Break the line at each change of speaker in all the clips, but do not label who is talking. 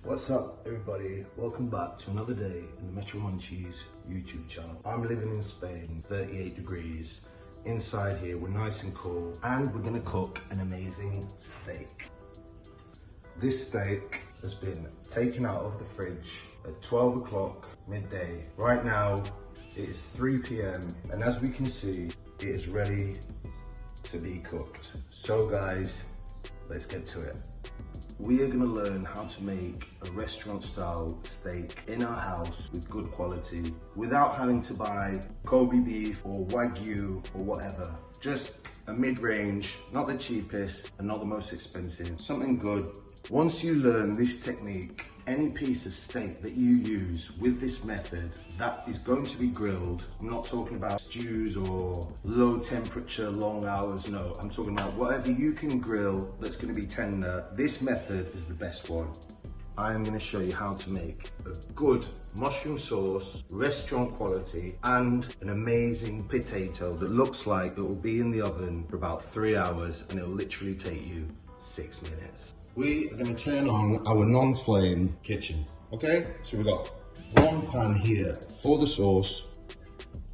What's up everybody? Welcome back to another day in the Metro Munchies YouTube channel. I'm living in Spain, 38 degrees. Inside here we're nice and cool and we're gonna cook an amazing steak. This steak has been taken out of the fridge at 12 o'clock midday. Right now it is 3 p.m. and as we can see it is ready to be cooked. So guys, let's get to it. We are going to learn how to make a restaurant style steak in our house with good quality without having to buy Kobe beef or Wagyu or whatever. Just a mid-range, not the cheapest and not the most expensive, something good. Once you learn this technique, any piece of steak that you use with this method that is going to be grilled, I'm not talking about stews or low temperature, long hours, no. I'm talking about whatever you can grill that's going to be tender. This method is the best one. I am going to show you how to make a good mushroom sauce, restaurant quality, and an amazing potato that looks like it will be in the oven for about 3 hours and it will literally take you 6 minutes. We are going to turn on our non-flame kitchen, okay? So we've got one pan here for the sauce,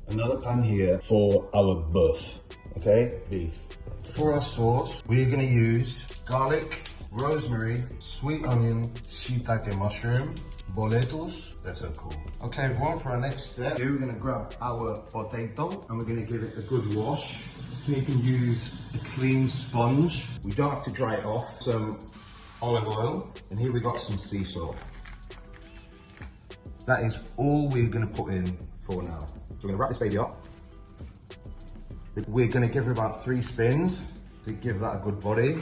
another pan here for our buff, okay? Beef. For our sauce, we're going to use garlic, rosemary, sweet onion, shiitake mushroom, boletus. They're so cool. Okay, everyone, for our next step, we're going to grab our potato and we're going to give it a good wash. So you can use a clean sponge. We don't have to dry it off. Some olive oil, and here we got some sea salt. That is all we're going to put in for now. So we're going to wrap this baby up. We're going to give it about 3 spins to give that a good body.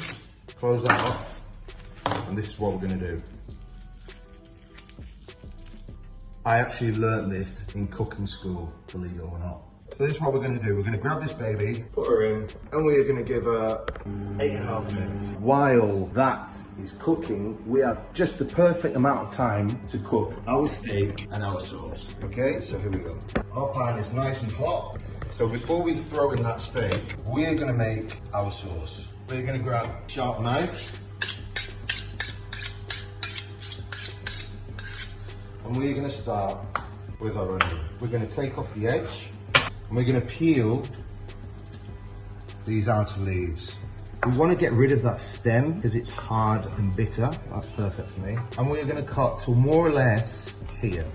Close that up, and this is what we're going to do. I actually learned this in cooking school, believe it or not. So this is what we're going to do. We're going to grab this baby, put her in, and we're going to give her 8.5 minutes. While that is cooking, we have just the perfect amount of time to cook our steak and our sauce. Okay, so here we go. Our pan is nice and hot. So before we throw in that steak, we're going to make our sauce. We're going to grab a sharp knife. And we're going to start with our onion. We're going to take off the edge. And we're going to peel these outer leaves. We want to get rid of that stem because it's hard and bitter. That's perfect for me. And we're going to cut to more or less here,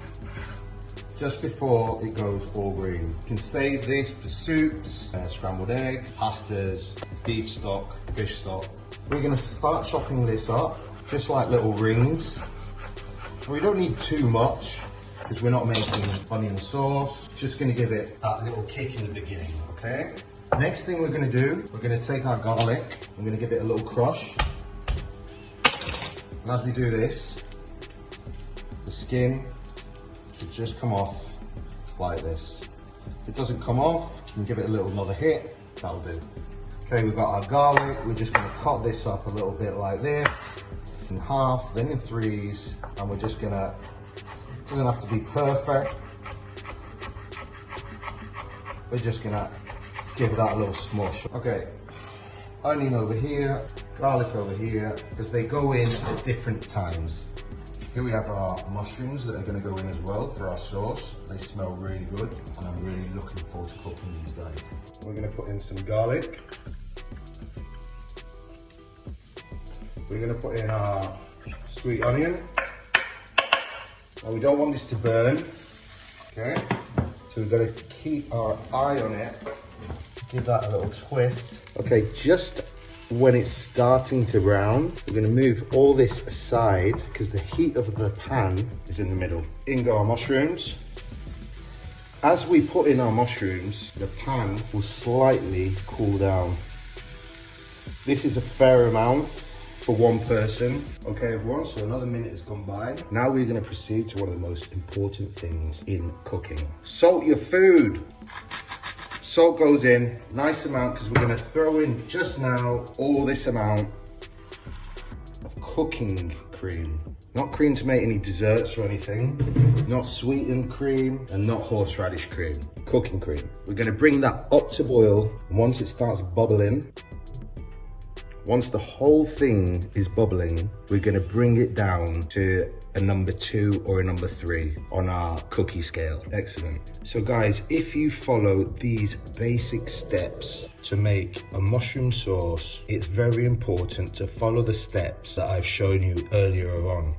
just before it goes all green. You can save this for soups, scrambled egg, pastas, beef stock, fish stock. We're going to start chopping this up, just like little rings. We don't need too much, because we're not making onion sauce. Just going to give it that little kick in the beginning, okay? Next thing we're going to do, we're going to take our garlic, I'm going to give it a little crush. And as we do this, the skin should just come off like this. If it doesn't come off, you can give it a little another hit, that'll do. Okay, we've got our garlic, we're just going to cut this up a little bit like this, in half, then in 3s, and we're just going to, it doesn't have to be perfect. We're just gonna give that a little smush. Okay, onion over here, garlic over here, because they go in at different times. Here we have our mushrooms that are gonna go in as well for our sauce. They smell really good, and I'm really looking forward to cooking these guys. We're gonna put in some garlic. We're gonna put in our sweet onion. Now we don't want this to burn, okay? So we've got to keep our eye on it, give that a little twist. Okay, just when it's starting to brown, we're going to move all this aside because the heat of the pan is in the middle. In go our mushrooms. As we put in our mushrooms, the pan will slightly cool down. This is a fair amount for one person. Okay everyone, so another minute has gone by. Now we're going to proceed to one of the most important things in cooking. Salt your food. Salt goes in, nice amount, because we're going to throw in just now all this amount of cooking cream. Not cream to make any desserts or anything, not sweetened cream and not horseradish cream, cooking cream. We're going to bring that up to boil, and once it starts bubbling, Once the whole thing is bubbling, we're gonna bring it down to a number 2 or a number 3 on our cookie scale. Excellent. So guys, if you follow these basic steps to make a mushroom sauce, it's very important to follow the steps that I've shown you earlier on.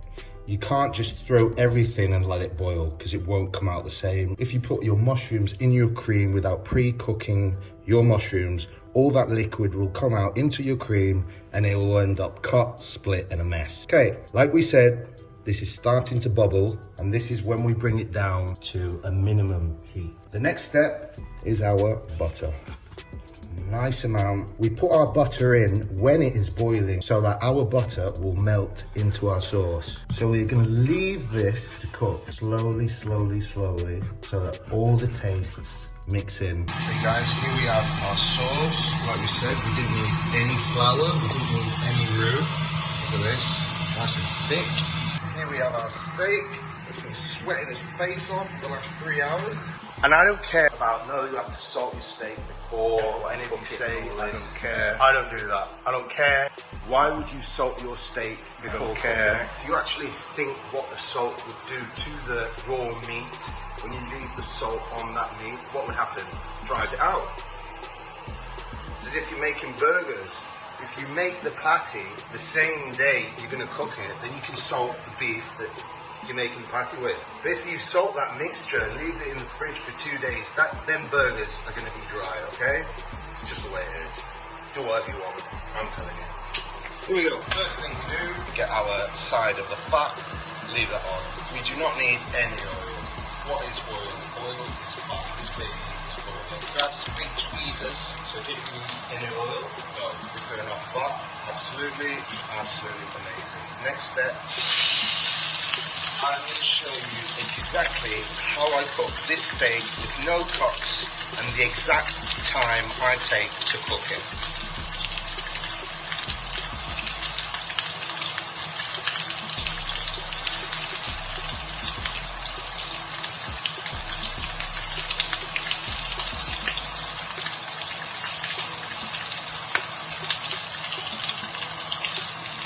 You can't just throw everything and let it boil because it won't come out the same. If you put your mushrooms in your cream without pre-cooking your mushrooms, all that liquid will come out into your cream and it will end up cut, split and a mess. Okay, like we said, this is starting to bubble and this is when we bring it down to a minimum heat. The next step is our butter. Nice amount. We put our butter in when it is boiling so that our butter will melt into our sauce. So we're going to leave this to cook slowly, slowly, slowly so that all the tastes mix in. Okay guys, here we have our sauce. Like we said, we didn't need any flour, we didn't need any roux. Look at this, nice and thick. Here we have our steak. It's been sweating its face off for the last 3 hours. And I don't care about, no, you have to salt your steak before, or anybody say, I don't care. I don't do that. I don't care. Why would you salt your steak before? I don't care. If you actually think what the salt would do to the raw meat, when you leave the salt on that meat, what would happen? It dries it out. It's as if you're making burgers. If you make the patty the same day you're going to cook it, then you can salt the beef that you're making the patty with. But if you salt that mixture and leave it in the fridge for 2 days, them burgers are going to be dry, okay? It's just the way it is. Do whatever you want, I'm telling you. Here we go. First thing we do, we get our side of the fat, leave that on. We do not need any oil. What is oil? Oil is fat, it's big, it's boiling. Grab some big tweezers. So did you need any oil? No. Is there enough fat? Absolutely, absolutely amazing. Next step, I'm going to show you exactly how I cook this steak with no cuts and the exact time I take to cook it.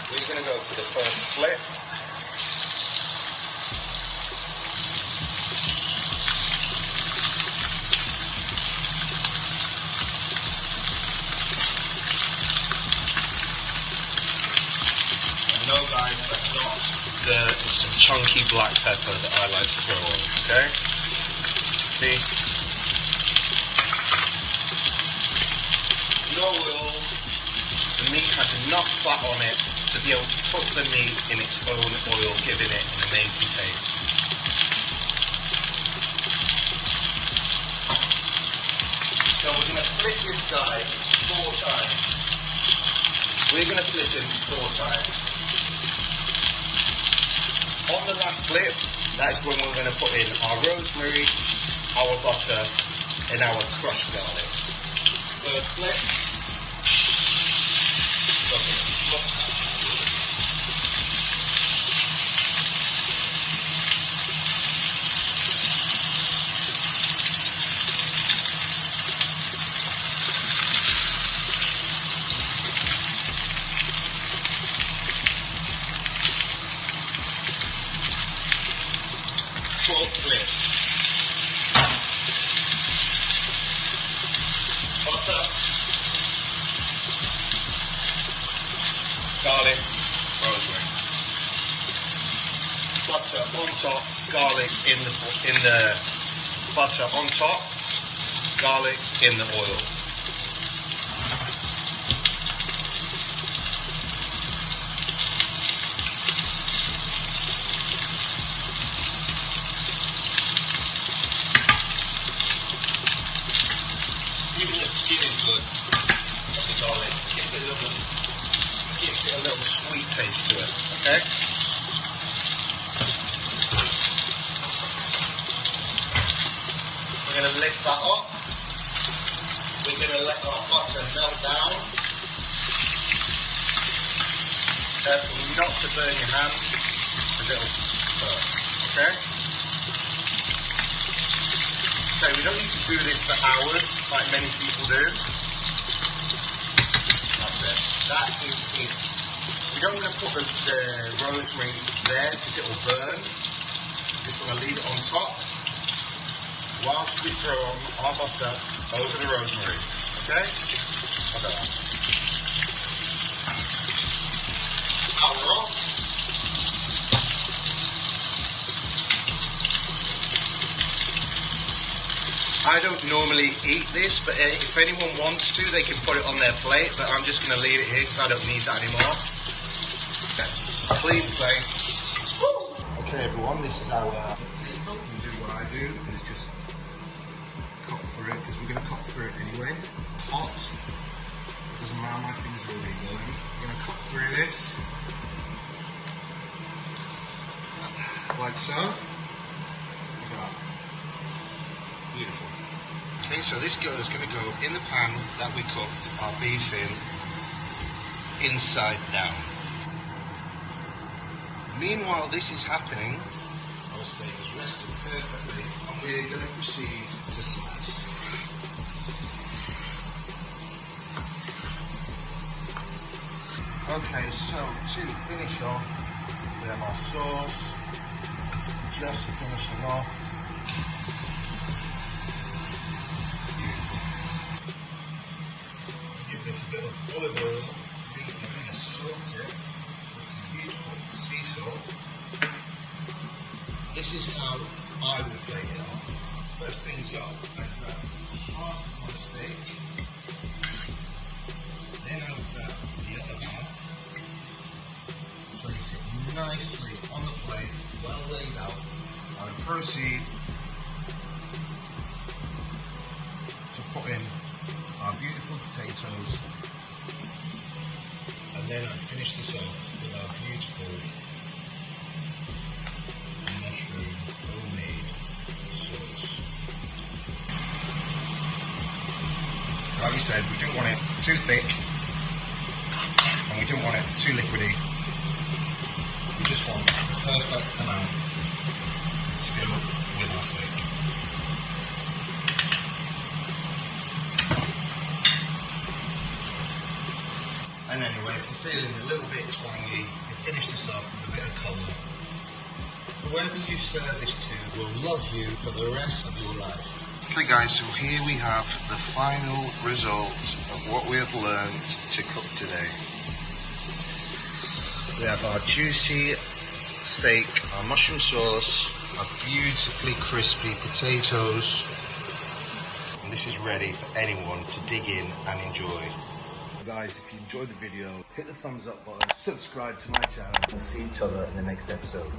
We're going to go for the first flip. No guys, that's not some chunky black pepper that I like to throw on, okay? See? No oil. The meat has enough fat on it to be able to cook the meat in its own oil, giving it an amazing taste. So we're going to flip this guy 4 times. We're going to flip him 4 times. On the last flip, that's when we're going to put in our rosemary, our butter, and our crushed garlic. Third flip. Fourth flip. Butter, garlic, rosemary. Butter on top, garlic in the butter on top, garlic in the oil. Even the skin is good of the garlic. Gives it a little sweet taste to it, okay? We're going to lift that up. We're going to let our butter melt down. Careful not to burn your hand, because it'll hurt, okay? So we don't need to do this for hours, like many people do. That's it. that is it. We don't want to put the rosemary there because it will burn. Just want to leave it on top whilst we throw on our butter over the rosemary. Okay? Look at that. Power off. I don't normally eat this, but if anyone wants to, they can put it on their plate, but I'm just going to leave it here because I don't need that anymore. Okay, clean plate. Okay everyone, this is our potato. You do what I do, is just cut through it, because we're going to cut through it anyway. Hot, it doesn't matter, my fingers are already going. We're going to cut through this, like so. Look at that. Beautiful. Okay, so this is going to go in the pan that we cooked our beef in, inside down. Meanwhile this is happening, our steak is resting perfectly, and we're going to proceed to slice. Okay, so to finish off, we have our sauce, just finishing off. Give this a bit of olive oil, we're going to salt it with some beautiful sea salt. This is how I would plate it up. First things up, I grab half of my steak, then I would grab the other half, place it nicely on the plate, well laid out. I would proceed to put in our beautiful potatoes, and then I finish this off with our beautiful mushroom homemade sauce. Like we said, we didn't want it too thick and we didn't want it too liquidy. We just want the perfect amount to go with our steak. And anyway, if you're feeling a little bit twangy, you finish this off with a bit of colour. Whoever you serve this to will love you for the rest of your life. Okay guys, so here we have the final result of what we have learned to cook today. We have our juicy steak, our mushroom sauce, our beautifully crispy potatoes, and this is ready for anyone to dig in and enjoy. Guys, if you enjoyed the video, hit the thumbs up button, subscribe to my channel, and see each other in the next episode.